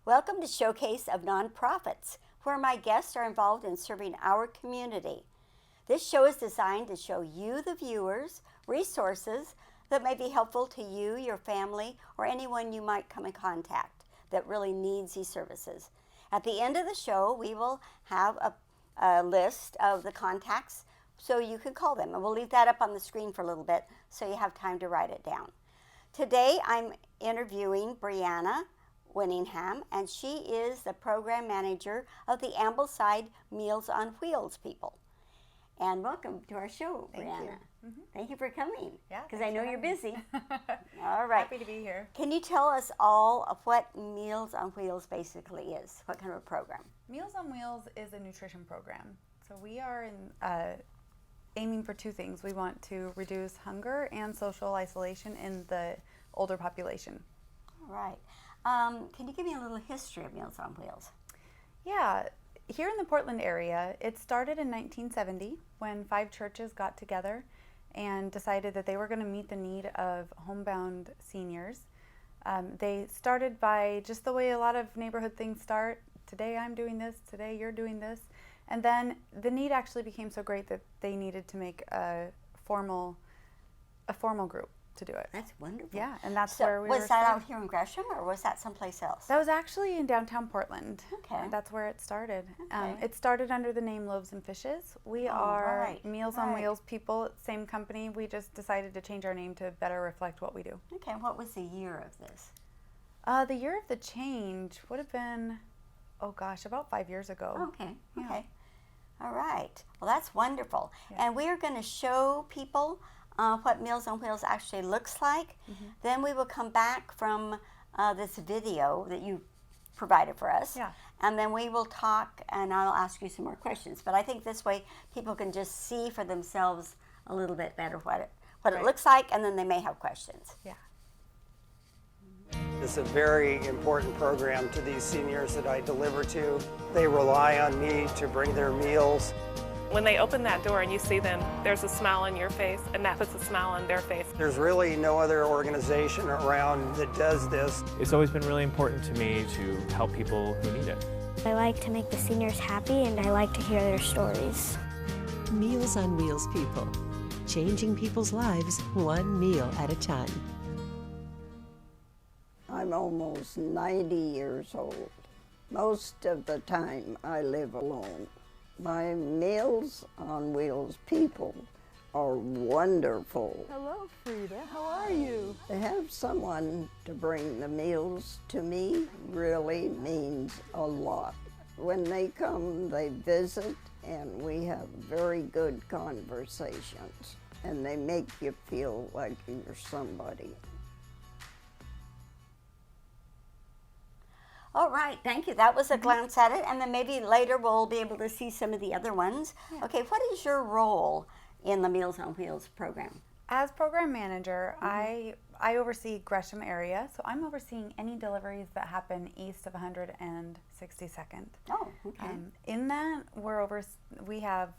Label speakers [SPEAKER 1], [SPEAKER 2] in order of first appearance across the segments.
[SPEAKER 1] Welcome to Showcase of Nonprofits, where my guests are involved in serving our community. This show is designed to show you, the viewers, resources that may be helpful to you, your family, or anyone you might come in contact that really needs these services. At the end of the show, we will have a list of the contacts so you can call them. And we'll leave that up on the screen for a little bit so you have time to write it down. Today, I'm interviewing Brianna Winningham, and she is the program manager of the Ambleside Meals on Wheels people. And welcome to our show, Brianna. Thank you for coming.
[SPEAKER 2] Yeah,
[SPEAKER 1] because I know you're busy.
[SPEAKER 2] Me.
[SPEAKER 1] All right.
[SPEAKER 2] Happy to be here.
[SPEAKER 1] Can you tell us all of what Meals on Wheels basically is? What kind of a program?
[SPEAKER 2] Meals on Wheels is a nutrition program. So we are aiming for two things. We want to reduce hunger and social isolation in the older population.
[SPEAKER 1] All right. Can you give me a little history of Meals on Wheels?
[SPEAKER 2] Yeah. Here in the Portland area, it started in 1970 when 5 churches got together and decided that they were going to meet the need of homebound seniors. They started by just the way a lot of neighborhood things start. Today I'm doing this, today you're doing this. And then the need actually became so great that they needed to make a formal group to do it.
[SPEAKER 1] That's wonderful.
[SPEAKER 2] Yeah, and that's
[SPEAKER 1] So
[SPEAKER 2] where we were
[SPEAKER 1] was that
[SPEAKER 2] started.
[SPEAKER 1] out here in Gresham, or was that someplace else?
[SPEAKER 2] That was actually in downtown Portland.
[SPEAKER 1] Okay.
[SPEAKER 2] That's where it started.
[SPEAKER 1] Okay.
[SPEAKER 2] It started under the name Loaves and Fishes. We
[SPEAKER 1] Oh,
[SPEAKER 2] are
[SPEAKER 1] right,
[SPEAKER 2] Meals on
[SPEAKER 1] right.
[SPEAKER 2] Wheels people, same company. We just decided to change our name to better reflect what we do.
[SPEAKER 1] Okay, and what was the year of this?
[SPEAKER 2] The year of the change would have been, oh gosh, about 5 years ago.
[SPEAKER 1] Okay,
[SPEAKER 2] Yeah.
[SPEAKER 1] okay. All right. Well, that's wonderful.
[SPEAKER 2] Yeah.
[SPEAKER 1] And we are going to show people what Meals on Wheels actually looks like. Then we will come back from this video that you provided for us.
[SPEAKER 2] Yeah.
[SPEAKER 1] And then we will talk, and I'll ask you some more questions. But I think this way people can just see for themselves a little bit better what it
[SPEAKER 2] Right.
[SPEAKER 1] looks like, and then they may have questions.
[SPEAKER 2] Yeah.
[SPEAKER 3] It's a very important program to these seniors that I deliver to. They rely on me to bring their meals.
[SPEAKER 4] When they open that door and you see them, there's a smile on your face, and that puts a smile on their face.
[SPEAKER 3] There's really no other organization around that does this.
[SPEAKER 5] It's always been really important to me to help people who need it.
[SPEAKER 6] I like to make the seniors happy, and I like to hear their stories.
[SPEAKER 7] Meals on Wheels people, changing people's lives one meal at a time.
[SPEAKER 8] I'm almost 90 years old. Most of the time I live alone. My Meals on Wheels people are wonderful.
[SPEAKER 9] Hello, Frida. How are you?
[SPEAKER 8] To have someone to bring the meals to me really means a lot. When they come, they visit, and we have very good conversations, and they make you feel like you're somebody.
[SPEAKER 1] All right, thank you. That was a glance at it, and then maybe later we'll be able to see some of the other ones. Okay, what is your role in the Meals on Wheels program?
[SPEAKER 2] As program manager, I oversee Gresham area, so I'm overseeing any deliveries that happen east of 162nd.
[SPEAKER 1] Oh, okay.
[SPEAKER 2] In that, we have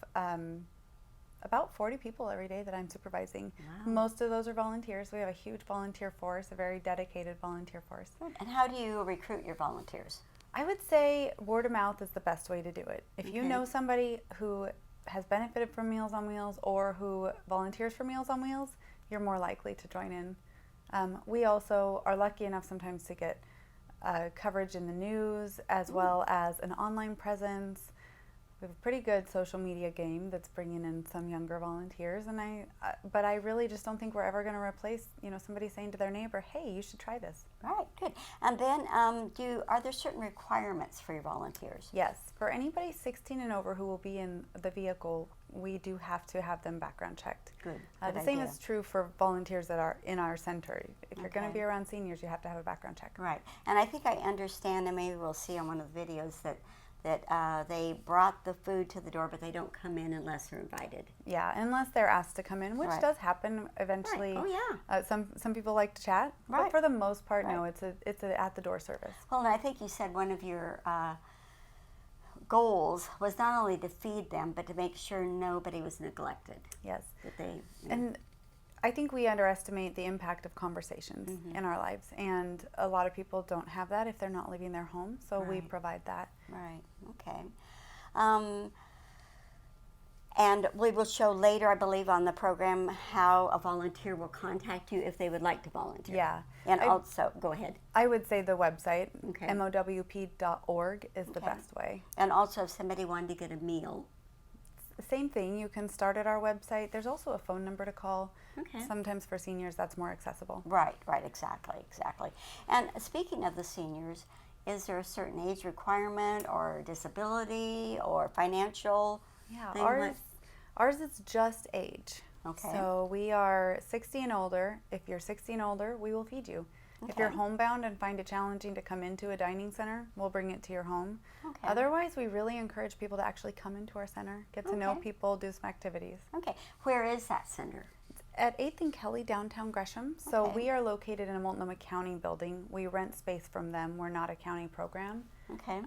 [SPEAKER 2] about 40 people every day that I'm supervising.
[SPEAKER 1] Wow.
[SPEAKER 2] Most of those are volunteers. We have a huge volunteer force, a very dedicated volunteer force.
[SPEAKER 1] And how do you recruit your volunteers?
[SPEAKER 2] I would say word of mouth is the best way to do it. If you
[SPEAKER 1] Okay.
[SPEAKER 2] know somebody who has benefited from Meals on Wheels or who volunteers for Meals on Wheels, you're more likely to join in. We also are lucky enough sometimes to get coverage in the news as well as an online presence. We have a pretty good social media game that's bringing in some younger volunteers, and but I really just don't think we're ever going to replace, somebody saying to their neighbor, "Hey, you should try this."
[SPEAKER 1] Right, good. And then are there certain requirements for your volunteers?
[SPEAKER 2] Yes, for anybody 16 and over who will be in the vehicle, we do have to have them background checked.
[SPEAKER 1] Good.
[SPEAKER 2] The same is true for volunteers that are in our center. If you're going to
[SPEAKER 1] Okay.
[SPEAKER 2] be around seniors, you have to have a background check.
[SPEAKER 1] Right. And I think I understand, and maybe we'll see on one of the videos, that they brought the food to the door, but they don't come in unless they're invited.
[SPEAKER 2] Yeah, unless they're asked to come in, which
[SPEAKER 1] Right.
[SPEAKER 2] does happen eventually.
[SPEAKER 1] Right. Oh, yeah.
[SPEAKER 2] Some people like to chat,
[SPEAKER 1] Right.
[SPEAKER 2] but for the most part, no.
[SPEAKER 1] Right.
[SPEAKER 2] It's a at the door service.
[SPEAKER 1] Well, and I think you said one of your goals was not only to feed them, but to make sure nobody was neglected.
[SPEAKER 2] Yes,
[SPEAKER 1] That they.
[SPEAKER 2] and I think we underestimate the impact of conversations in our lives, and a lot of people don't have that if they're not leaving their home, so we provide that.
[SPEAKER 1] Right, okay. And we will show later, I believe, on the program how a volunteer will contact you if they would like to volunteer.
[SPEAKER 2] Yeah.
[SPEAKER 1] And also, go ahead.
[SPEAKER 2] I would say the website,
[SPEAKER 1] Okay.
[SPEAKER 2] mowp.org, is the best way.
[SPEAKER 1] And also, if somebody wanted to get a meal.
[SPEAKER 2] Same thing, you can start at our website. There's also a phone number to call.
[SPEAKER 1] Okay.
[SPEAKER 2] Sometimes for seniors, that's more accessible.
[SPEAKER 1] Right, exactly. And speaking of the seniors, is there a certain age requirement or disability or financial
[SPEAKER 2] Yeah,
[SPEAKER 1] thing?
[SPEAKER 2] ours is just age.
[SPEAKER 1] Okay.
[SPEAKER 2] So we are 60 and older. If you're 60 and older, we will feed you.
[SPEAKER 1] Okay.
[SPEAKER 2] If you're homebound and find it challenging to come into a dining center, we'll bring it to your home.
[SPEAKER 1] Okay.
[SPEAKER 2] Otherwise, we really encourage people to actually come into our center, get to know people, do some activities.
[SPEAKER 1] Okay. Where is that center?
[SPEAKER 2] It's at 8th and Kelly, downtown Gresham. So
[SPEAKER 1] Okay.
[SPEAKER 2] we are located in a Multnomah County building. We rent space from them. We're not a county program.
[SPEAKER 1] Okay.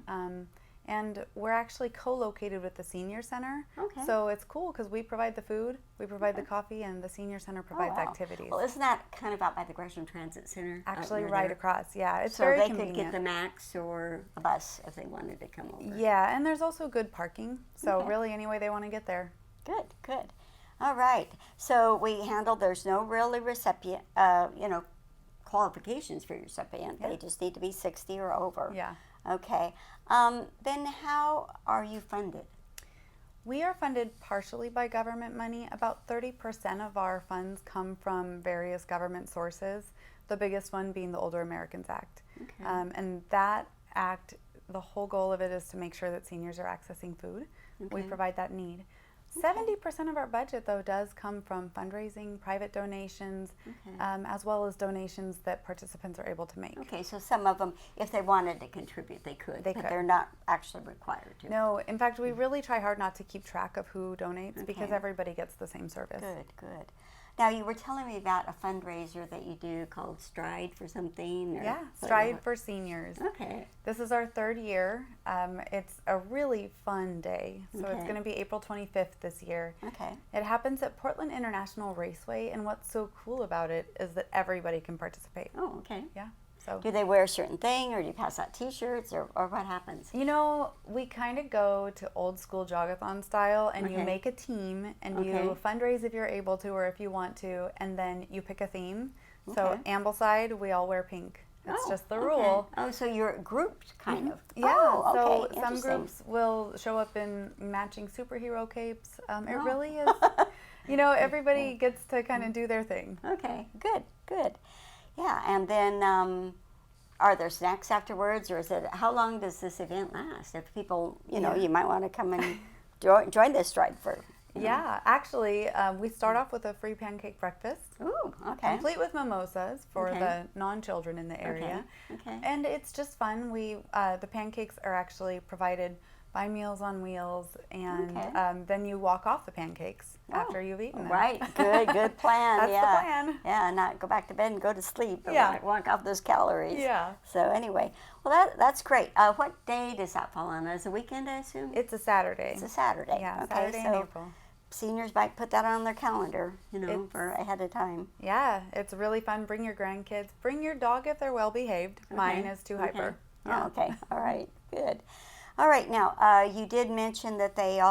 [SPEAKER 2] And we're actually co-located with the senior center.
[SPEAKER 1] Okay.
[SPEAKER 2] So it's cool because we provide the food, we provide the coffee, and the senior center provides
[SPEAKER 1] wow.
[SPEAKER 2] activities.
[SPEAKER 1] Well, isn't that kind of out by the Gresham Transit Center? out
[SPEAKER 2] Actually,
[SPEAKER 1] near
[SPEAKER 2] right
[SPEAKER 1] there?
[SPEAKER 2] across. Yeah, it's
[SPEAKER 1] So
[SPEAKER 2] very
[SPEAKER 1] they
[SPEAKER 2] convenient.
[SPEAKER 1] could get the Max or a bus if they wanted to come over.
[SPEAKER 2] Yeah, and there's also good parking. So
[SPEAKER 1] Okay.
[SPEAKER 2] really, any way they want to get there.
[SPEAKER 1] Good. All right. So we handled. There's no really recipient. Qualifications for your recipient. They just need to be 60 or over.
[SPEAKER 2] Yeah.
[SPEAKER 1] Okay. Then how are you funded?
[SPEAKER 2] We are funded partially by government money. About 30% of our funds come from various government sources, the biggest one being the Older Americans Act.
[SPEAKER 1] Okay.
[SPEAKER 2] And that act, the whole goal of it is to make sure that seniors are accessing food. We
[SPEAKER 1] Okay.
[SPEAKER 2] provide that need. 70% of our budget, though, does come from fundraising, private donations, as well as donations that participants are able to make.
[SPEAKER 1] Okay, so some of them, if they wanted to contribute, they could.
[SPEAKER 2] They
[SPEAKER 1] but
[SPEAKER 2] could.
[SPEAKER 1] They're not actually required to.
[SPEAKER 2] No, in fact, we really try hard not to keep track of who donates because
[SPEAKER 1] Okay.
[SPEAKER 2] everybody gets the same service.
[SPEAKER 1] Good. Now, you were telling me about a fundraiser that you do called Stride for something. Or
[SPEAKER 2] Yeah,
[SPEAKER 1] what-
[SPEAKER 2] Stride for Seniors.
[SPEAKER 1] Okay.
[SPEAKER 2] This is our 3rd year. It's a really fun day. So it's
[SPEAKER 1] Okay.
[SPEAKER 2] going to be April 25th this year.
[SPEAKER 1] Okay.
[SPEAKER 2] It happens at Portland International Raceway, and what's so cool about it is that everybody can participate.
[SPEAKER 1] Oh, okay.
[SPEAKER 2] Yeah. So
[SPEAKER 1] Do they wear a certain thing, or do you pass out T-shirts, or what happens?
[SPEAKER 2] you know, we kind of go to old school jogathon style, and you
[SPEAKER 1] Okay.
[SPEAKER 2] make a team, and
[SPEAKER 1] Okay.
[SPEAKER 2] you fundraise if you're able to or if you want to, and then you pick a theme. So
[SPEAKER 1] Okay.
[SPEAKER 2] Ambleside, we all wear pink. It's just the rule.
[SPEAKER 1] Oh, so you're grouped, kind of.
[SPEAKER 2] Yeah,
[SPEAKER 1] Oh,
[SPEAKER 2] so
[SPEAKER 1] okay.
[SPEAKER 2] some
[SPEAKER 1] Interesting.
[SPEAKER 2] groups will show up in matching superhero capes. It
[SPEAKER 1] Oh.
[SPEAKER 2] really is, everybody gets to kind of do their thing.
[SPEAKER 1] Okay, good. Yeah, and then are there snacks afterwards, or is it, how long does this event last? If people, you might want to come and join this Stride for.
[SPEAKER 2] Yeah, actually, we start off with a free pancake breakfast.
[SPEAKER 1] Ooh, okay.
[SPEAKER 2] Complete with mimosas for
[SPEAKER 1] Okay.
[SPEAKER 2] the non-children in the area.
[SPEAKER 1] Okay.
[SPEAKER 2] And it's just fun. The pancakes are actually provided by Meals on Wheels, and
[SPEAKER 1] Okay.
[SPEAKER 2] then you walk off the pancakes after you've eaten them.
[SPEAKER 1] Right, good plan.
[SPEAKER 2] That's
[SPEAKER 1] yeah.
[SPEAKER 2] the plan.
[SPEAKER 1] Yeah, not go back to bed and go to sleep. But
[SPEAKER 2] Yeah.
[SPEAKER 1] walk off those calories.
[SPEAKER 2] Yeah.
[SPEAKER 1] So anyway, well that's great. What day does that fall on? Is it a weekend, I assume?
[SPEAKER 2] It's a Saturday.
[SPEAKER 1] It's a Saturday.
[SPEAKER 2] Yeah,
[SPEAKER 1] okay,
[SPEAKER 2] Saturday
[SPEAKER 1] so
[SPEAKER 2] in April.
[SPEAKER 1] seniors might put that on their calendar,
[SPEAKER 2] It's-
[SPEAKER 1] for ahead of time.
[SPEAKER 2] Yeah, it's really fun. Bring your grandkids. Bring your dog if they're well behaved. Mine is too hyper.
[SPEAKER 1] Okay.
[SPEAKER 2] Yeah.
[SPEAKER 1] Oh, okay. All right. Good. All right. Now, you did mention that they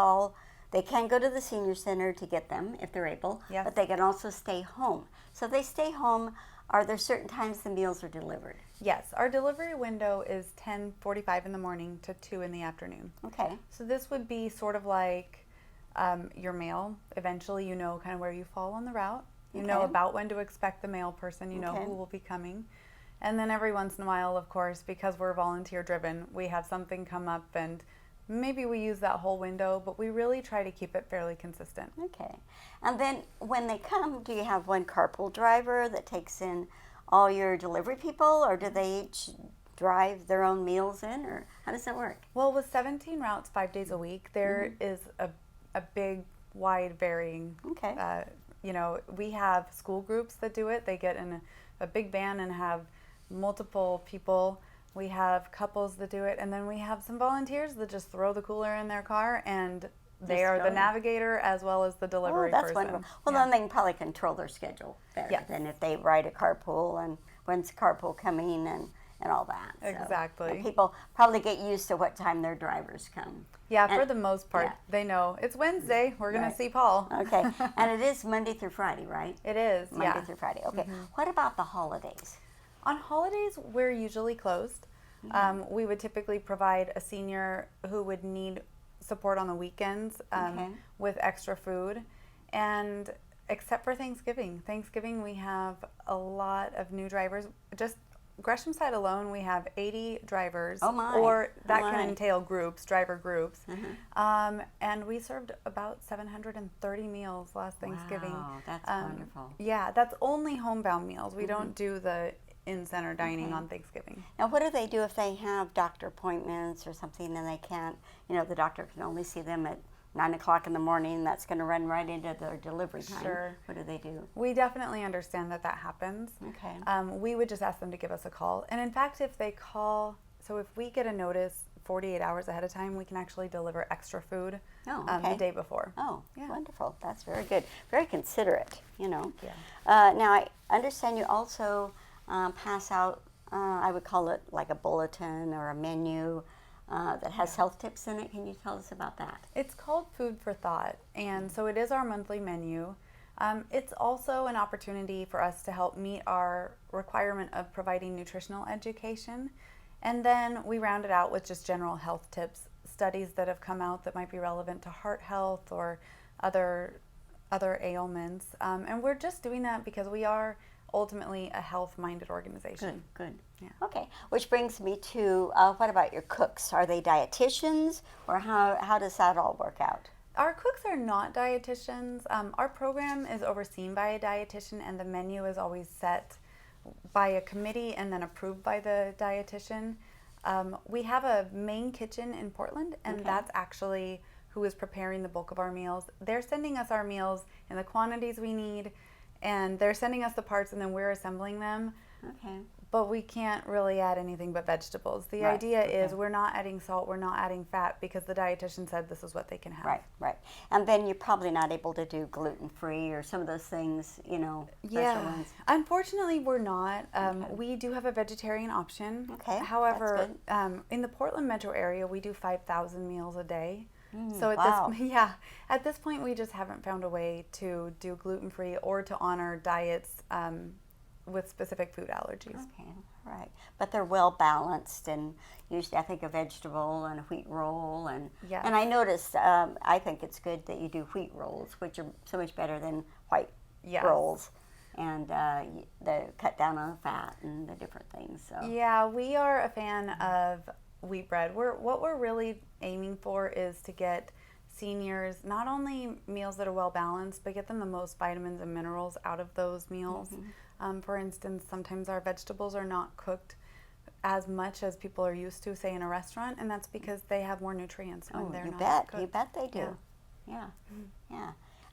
[SPEAKER 1] can go to the senior center to get them if they're able,
[SPEAKER 2] Yes.
[SPEAKER 1] but they can also stay home. So if they stay home, are there certain times the meals are delivered?
[SPEAKER 2] Yes, our delivery window is 10:45 in the morning to 2 in the afternoon.
[SPEAKER 1] Okay.
[SPEAKER 2] So this would be sort of like your mail. Eventually, you know kind of where you fall on the route. You know
[SPEAKER 1] Okay.
[SPEAKER 2] about when to expect the mail person. You know
[SPEAKER 1] Okay.
[SPEAKER 2] who will be coming. And then every once in a while, of course, because we're volunteer driven, we have something come up and maybe we use that whole window, but we really try to keep it fairly consistent.
[SPEAKER 1] Okay. And then when they come, do you have one carpool driver that takes in all your delivery people, or do they each drive their own meals in, or how does that work?
[SPEAKER 2] Well, with 17 routes 5 days a week, there is a big, wide varying.
[SPEAKER 1] Okay.
[SPEAKER 2] We have school groups that do it. They get in a big van and have multiple people. We have couples that do it, and then we have some volunteers that just throw the cooler in their car and They are the
[SPEAKER 1] going.
[SPEAKER 2] navigator as well as the delivery
[SPEAKER 1] that's
[SPEAKER 2] person.
[SPEAKER 1] wonderful. Well,
[SPEAKER 2] Yeah.
[SPEAKER 1] then they can probably control their schedule better
[SPEAKER 2] Yes.
[SPEAKER 1] than if they ride a carpool and when's the carpool coming and all that. So,
[SPEAKER 2] Exactly.
[SPEAKER 1] and people probably get used to what time their drivers come.
[SPEAKER 2] Yeah,
[SPEAKER 1] And-
[SPEAKER 2] for the most part,
[SPEAKER 1] yeah.
[SPEAKER 2] they know it's Wednesday. We're going
[SPEAKER 1] Right.
[SPEAKER 2] to see Paul.
[SPEAKER 1] Okay, and it is Monday through Friday, right?
[SPEAKER 2] It is,
[SPEAKER 1] Monday
[SPEAKER 2] yeah.
[SPEAKER 1] through Friday. Okay. What about the holidays?
[SPEAKER 2] On holidays, we're usually closed. We would typically provide a senior who would need support on the weekends
[SPEAKER 1] Okay.
[SPEAKER 2] with extra food. And except for Thanksgiving. Thanksgiving, we have a lot of new drivers. Just Gresham side alone, we have 80 drivers.
[SPEAKER 1] Oh, my.
[SPEAKER 2] Or that
[SPEAKER 1] Oh,
[SPEAKER 2] can
[SPEAKER 1] my.
[SPEAKER 2] entail groups, driver groups. And we served about 730 meals last Thanksgiving.
[SPEAKER 1] Wow, that's wonderful.
[SPEAKER 2] Yeah, that's only homebound meals. We don't do the in-center dining
[SPEAKER 1] Okay.
[SPEAKER 2] on Thanksgiving.
[SPEAKER 1] Now, what do they do if they have doctor appointments or something and they can't, the doctor can only see them at 9 o'clock in the morning? That's going to run right into their delivery time.
[SPEAKER 2] Sure.
[SPEAKER 1] What do they do?
[SPEAKER 2] We definitely understand that happens.
[SPEAKER 1] Okay.
[SPEAKER 2] We would just ask them to give us a call. And in fact, if they call, so if we get a notice 48 hours ahead of time, we can actually deliver extra food
[SPEAKER 1] Oh,
[SPEAKER 2] the
[SPEAKER 1] okay.
[SPEAKER 2] day before.
[SPEAKER 1] Oh,
[SPEAKER 2] Yeah.
[SPEAKER 1] wonderful. That's very good. Very considerate,
[SPEAKER 2] Yeah.
[SPEAKER 1] Now, I understand you also pass out, I would call it like a bulletin or a menu that has health tips in it. Can you tell us about that?
[SPEAKER 2] It's called Food for Thought, and so it is our monthly menu. It's also an opportunity for us to help meet our requirement of providing nutritional education. And then we round it out with just general health tips, studies that have come out that might be relevant to heart health or other ailments. And we're just doing that because we are ultimately a health-minded organization.
[SPEAKER 1] Good.
[SPEAKER 2] Yeah.
[SPEAKER 1] Okay, which brings me to what about your cooks? Are they dietitians, or how does that all work out?
[SPEAKER 2] Our cooks are not dietitians. Our program is overseen by a dietitian, and the menu is always set by a committee and then approved by the dietitian. We have a main kitchen in Portland, and
[SPEAKER 1] Okay.
[SPEAKER 2] that's actually who is preparing the bulk of our meals. They're sending us our meals in the quantities we need, and they're sending us the parts, and then we're assembling them.
[SPEAKER 1] Okay.
[SPEAKER 2] But we can't really add anything but vegetables. The
[SPEAKER 1] Right,
[SPEAKER 2] idea is
[SPEAKER 1] okay.
[SPEAKER 2] we're not adding salt, we're not adding fat, because the dietitian said this is what they can have.
[SPEAKER 1] Right. And then you're probably not able to do gluten-free or some of those things, special ones.
[SPEAKER 2] Unfortunately, we're not. We do have a vegetarian option.
[SPEAKER 1] Okay,
[SPEAKER 2] However,
[SPEAKER 1] that's
[SPEAKER 2] in the Portland metro area, we do 5,000 meals a day. So
[SPEAKER 1] wow.
[SPEAKER 2] at this point, we just haven't found a way to do gluten-free or to honor diets with specific food allergies.
[SPEAKER 1] Okay, right. But they're well balanced, and usually I think a vegetable and a wheat roll, and
[SPEAKER 2] Yes.
[SPEAKER 1] and I noticed I think it's good that you do wheat rolls, which are so much better than white
[SPEAKER 2] Yes.
[SPEAKER 1] rolls, and they cut down on the fat and the different things. So
[SPEAKER 2] Yeah, we are a fan of wheat bread. What we're really aiming for is to get seniors not only meals that are well balanced, but get them the most vitamins and minerals out of those meals. For instance, sometimes our vegetables are not cooked as much as people are used to, say, in a restaurant, and that's because they have more nutrients when they're
[SPEAKER 1] you
[SPEAKER 2] not
[SPEAKER 1] bet,
[SPEAKER 2] cooked.
[SPEAKER 1] you bet they do. Yeah.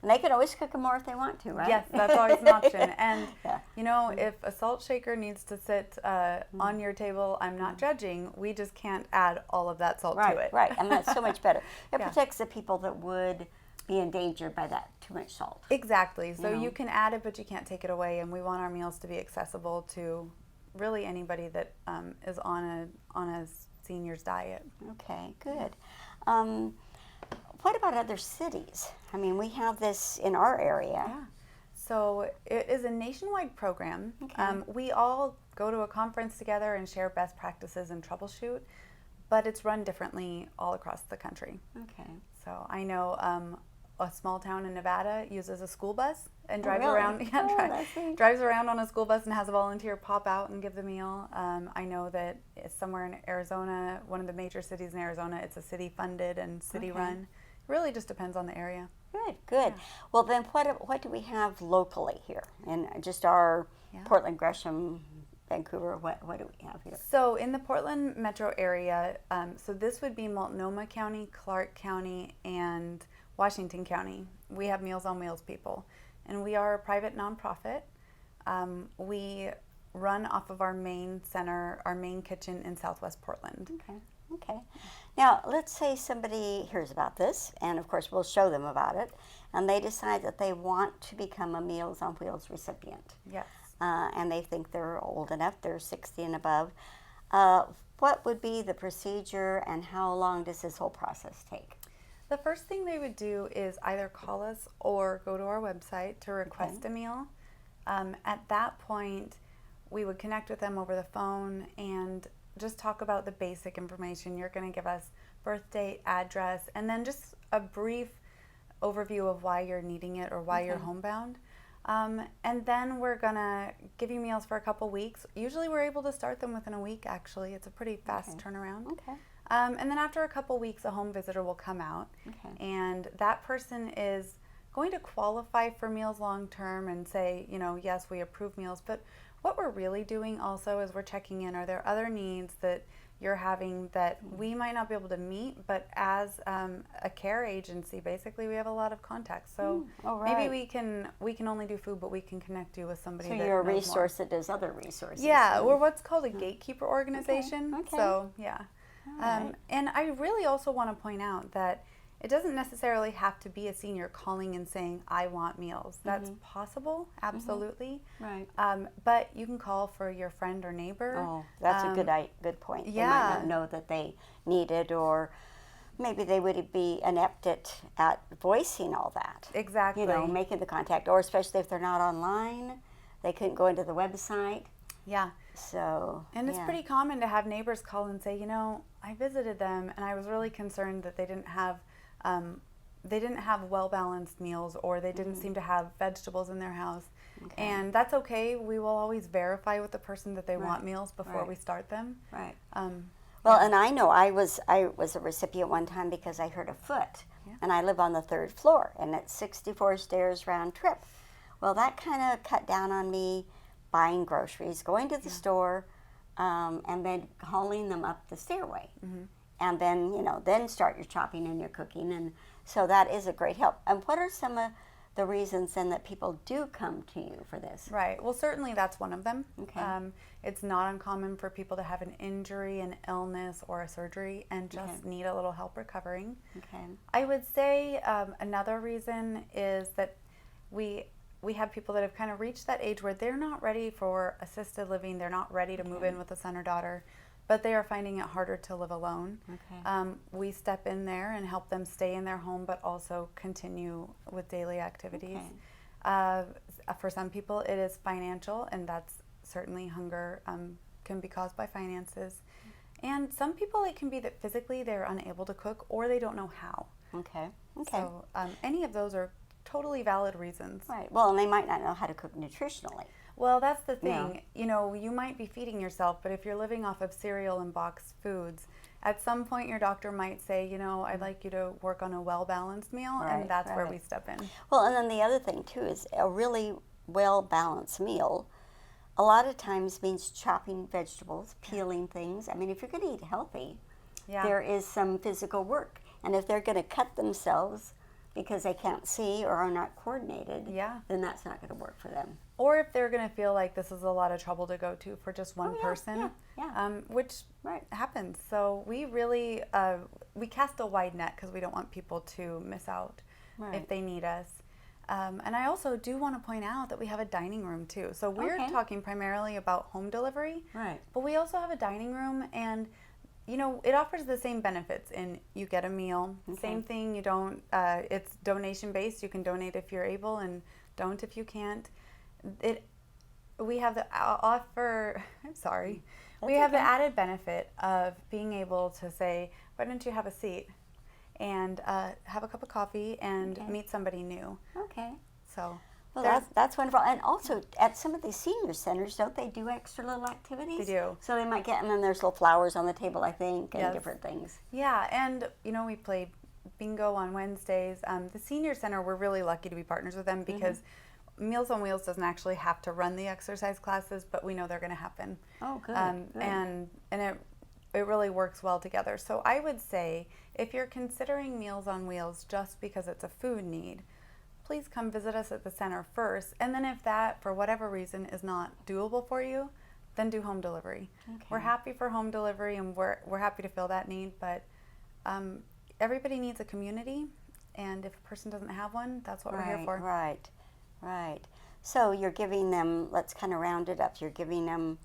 [SPEAKER 1] And they can always cook them more if they want to, right?
[SPEAKER 2] Yes, that's always an option. And,
[SPEAKER 1] Yeah.
[SPEAKER 2] if a salt shaker needs to sit on your table, I'm not judging. We just can't add all of that salt to it.
[SPEAKER 1] Right, and that's so much better. It
[SPEAKER 2] Yeah.
[SPEAKER 1] protects the people that would be endangered by that too much salt.
[SPEAKER 2] Exactly. So
[SPEAKER 1] know.
[SPEAKER 2] you can add it, but you can't take it away. And we want our meals to be accessible to really anybody that is on a senior's diet.
[SPEAKER 1] Okay, good. What about other cities? I mean, we have this in our area.
[SPEAKER 2] Yeah. So it is a nationwide program.
[SPEAKER 1] Okay.
[SPEAKER 2] We all go to a conference together and share best practices and troubleshoot, but it's run differently all across the country.
[SPEAKER 1] Okay.
[SPEAKER 2] So I know a small town in Nevada uses a school bus and drives
[SPEAKER 1] really?
[SPEAKER 2] around. Yeah,
[SPEAKER 1] Oh, that's neat.
[SPEAKER 2] drives around on a school bus and has a volunteer pop out and give the meal. I know that it's somewhere in Arizona, one of the major cities in Arizona, it's a city funded and city run. Really just depends on the area.
[SPEAKER 1] Good. Well, then what do we have locally here in just our Portland, Gresham, Vancouver? What do we have here?
[SPEAKER 2] So in the Portland metro area, so this would be Multnomah County, Clark County, and Washington County. We have Meals on Wheels people, and we are a private nonprofit. We run off of our main center, our main kitchen in Southwest Portland.
[SPEAKER 1] Okay. Okay. Now, let's say somebody hears about this, and of course we'll show them about it, and they decide that they want to become a Meals on Wheels recipient.
[SPEAKER 2] Yes.
[SPEAKER 1] And they think they're old enough, they're 60 and above. What would be the procedure, and how long does this whole process take?
[SPEAKER 2] The first thing they would do is either call us or go to our website to request a meal. At that point, we would connect with them over the phone and just talk about the basic information. You're going to give us birth date, address, and then just a brief overview of why you're needing it or why you're homebound. And then we're going to give you meals for a couple weeks. Usually we're able to start them within a week, actually. It's a pretty fast turnaround.
[SPEAKER 1] Okay.
[SPEAKER 2] And then after a couple weeks, a home visitor will come out. And that person is going to qualify for meals long term and say, you know, yes, we approve meals. But what we're really doing also is we're checking in. Are there other needs that you're having that we might not be able to meet, but as a care agency, basically we have a lot of contacts. So maybe we can only do food, but we can connect you with somebody.
[SPEAKER 1] So
[SPEAKER 2] that
[SPEAKER 1] you're a
[SPEAKER 2] knows
[SPEAKER 1] resource
[SPEAKER 2] more.
[SPEAKER 1] that does other resources.
[SPEAKER 2] Yeah, we're what's called a gatekeeper organization.
[SPEAKER 1] Okay.
[SPEAKER 2] So yeah, and I really also want to point out that it doesn't necessarily have to be a senior calling and saying, I want meals. That's possible, absolutely.
[SPEAKER 1] Right.
[SPEAKER 2] But you can call for your friend or neighbor.
[SPEAKER 1] Oh, that's a good point.
[SPEAKER 2] Yeah.
[SPEAKER 1] They might not know that they need it, or maybe they would be inept at voicing all that.
[SPEAKER 2] Exactly.
[SPEAKER 1] You know, making the contact, or especially if they're not online, they couldn't go into the website.
[SPEAKER 2] Yeah.
[SPEAKER 1] So,
[SPEAKER 2] and it's pretty common to have neighbors call and say, you know, I visited them and I was really concerned that they didn't have well-balanced meals, or they didn't seem to have vegetables in their house. And that's okay. We will always verify with the person that they want meals before we start them.
[SPEAKER 1] Right. Well, and I know I was a recipient one time because I hurt a foot, and I live on the 3rd floor, and it's 64 stairs round trip. Well, that kind of cut down on me buying groceries, going to the store, and then hauling them up the stairway. And then, you know, then start your chopping and your cooking. And so that is a great help. And what are some of the reasons then that people do come to you for this?
[SPEAKER 2] Right. Well, certainly that's one of them.
[SPEAKER 1] Okay.
[SPEAKER 2] It's not uncommon for people to have an injury, an illness, or a surgery and just need a little help recovering.
[SPEAKER 1] Okay.
[SPEAKER 2] I would say another reason is that we have people that have kind of reached that age where they're not ready for assisted living. They're not ready to move in with a son or daughter, but they are finding it harder to live alone.
[SPEAKER 1] Okay.
[SPEAKER 2] We step in there and help them stay in their home, but also continue with daily activities. For some people, it is financial, and that's certainly hunger can be caused by finances. And some people, it can be that physically they're unable to cook, or they don't know how.
[SPEAKER 1] Okay. Okay.
[SPEAKER 2] So any of those are totally valid reasons.
[SPEAKER 1] Right. Well, and they might not know how to cook nutritionally.
[SPEAKER 2] Well, that's the thing. You know, you might be feeding yourself, but if you're living off of cereal and boxed foods, at some point your doctor might say, you know, I'd like you to work on a well-balanced meal, and that's where we step in.
[SPEAKER 1] Well, and then the other thing, too, is a really well-balanced meal a lot of times means chopping vegetables, peeling things. I mean, if you're going to eat healthy, there is some physical work. And if they're going to cut themselves because they can't see or are not coordinated, then that's not going to work for them.
[SPEAKER 2] Or if they're going to feel like this is a lot of trouble to go to for just one person, which happens. So we really, we cast a wide net because we don't want people to miss out if they need us. And I also do want to point out that we have a dining room too. So we're talking primarily about home delivery, but we also have a dining room, and you know, it offers the same benefits in you get a meal. Same thing, you don't, it's donation based. You can donate if you're able and don't if you can't. We have the offer, I'm sorry. We have the added benefit of being able to say, why don't you have a seat and have a cup of coffee and meet somebody new.
[SPEAKER 1] Okay.
[SPEAKER 2] So.
[SPEAKER 1] Well, that's wonderful. And also, at some of these senior centers, don't they do extra little activities?
[SPEAKER 2] They do.
[SPEAKER 1] So they might get, and then there's little flowers on the table, I think, and different things.
[SPEAKER 2] Yeah, and, you know, we play bingo on Wednesdays. The senior center, we're really lucky to be partners with them because Meals on Wheels doesn't actually have to run the exercise classes, but we know they're going to happen.
[SPEAKER 1] Oh, good. Good.
[SPEAKER 2] And it really works well together. So I would say, if you're considering Meals on Wheels just because it's a food need, please come visit us at the center first. And then if that, for whatever reason, is not doable for you, then do home delivery.
[SPEAKER 1] Okay.
[SPEAKER 2] We're happy for home delivery, and we're happy to fill that need, but everybody needs a community, and if a person doesn't have one, that's what we're here for.
[SPEAKER 1] Right. So you're giving them, let's kind of round it up, you're giving them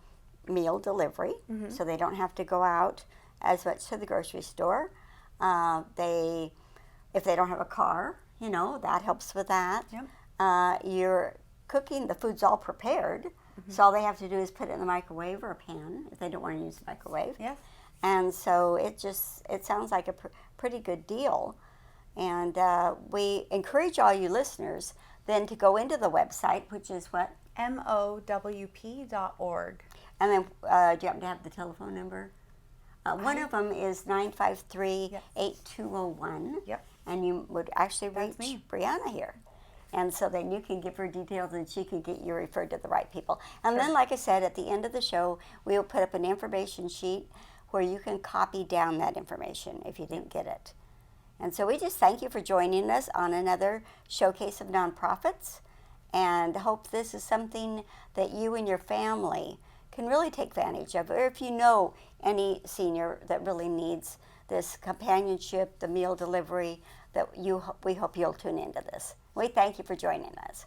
[SPEAKER 1] meal delivery, so they don't have to go out as much to the grocery store. If they don't have a car, that helps with that.
[SPEAKER 2] Yep.
[SPEAKER 1] You're cooking, the food's all prepared, so all they have to do is put it in the microwave or a pan if they don't want to use the microwave.
[SPEAKER 2] Yes.
[SPEAKER 1] And so it sounds like a pretty good deal. And we encourage all you listeners then to go into the website, which is what?
[SPEAKER 2] MOWP.org.
[SPEAKER 1] And then do you happen to have the telephone number? One of them is 953-8201.
[SPEAKER 2] Yep.
[SPEAKER 1] And you would actually
[SPEAKER 2] That's
[SPEAKER 1] reach
[SPEAKER 2] me.
[SPEAKER 1] Brianna here. And so then you can give her details and she can get you referred to the right people. And
[SPEAKER 2] Sure.
[SPEAKER 1] then, like I said, at the end of the show, we will put up an information sheet where you can copy down that information if you didn't get it. And so we just thank you for joining us on another Showcase of Nonprofits, and hope this is something that you and your family can really take advantage of, or if you know any senior that really needs this companionship, the meal delivery, we hope you'll tune into this. We thank you for joining us.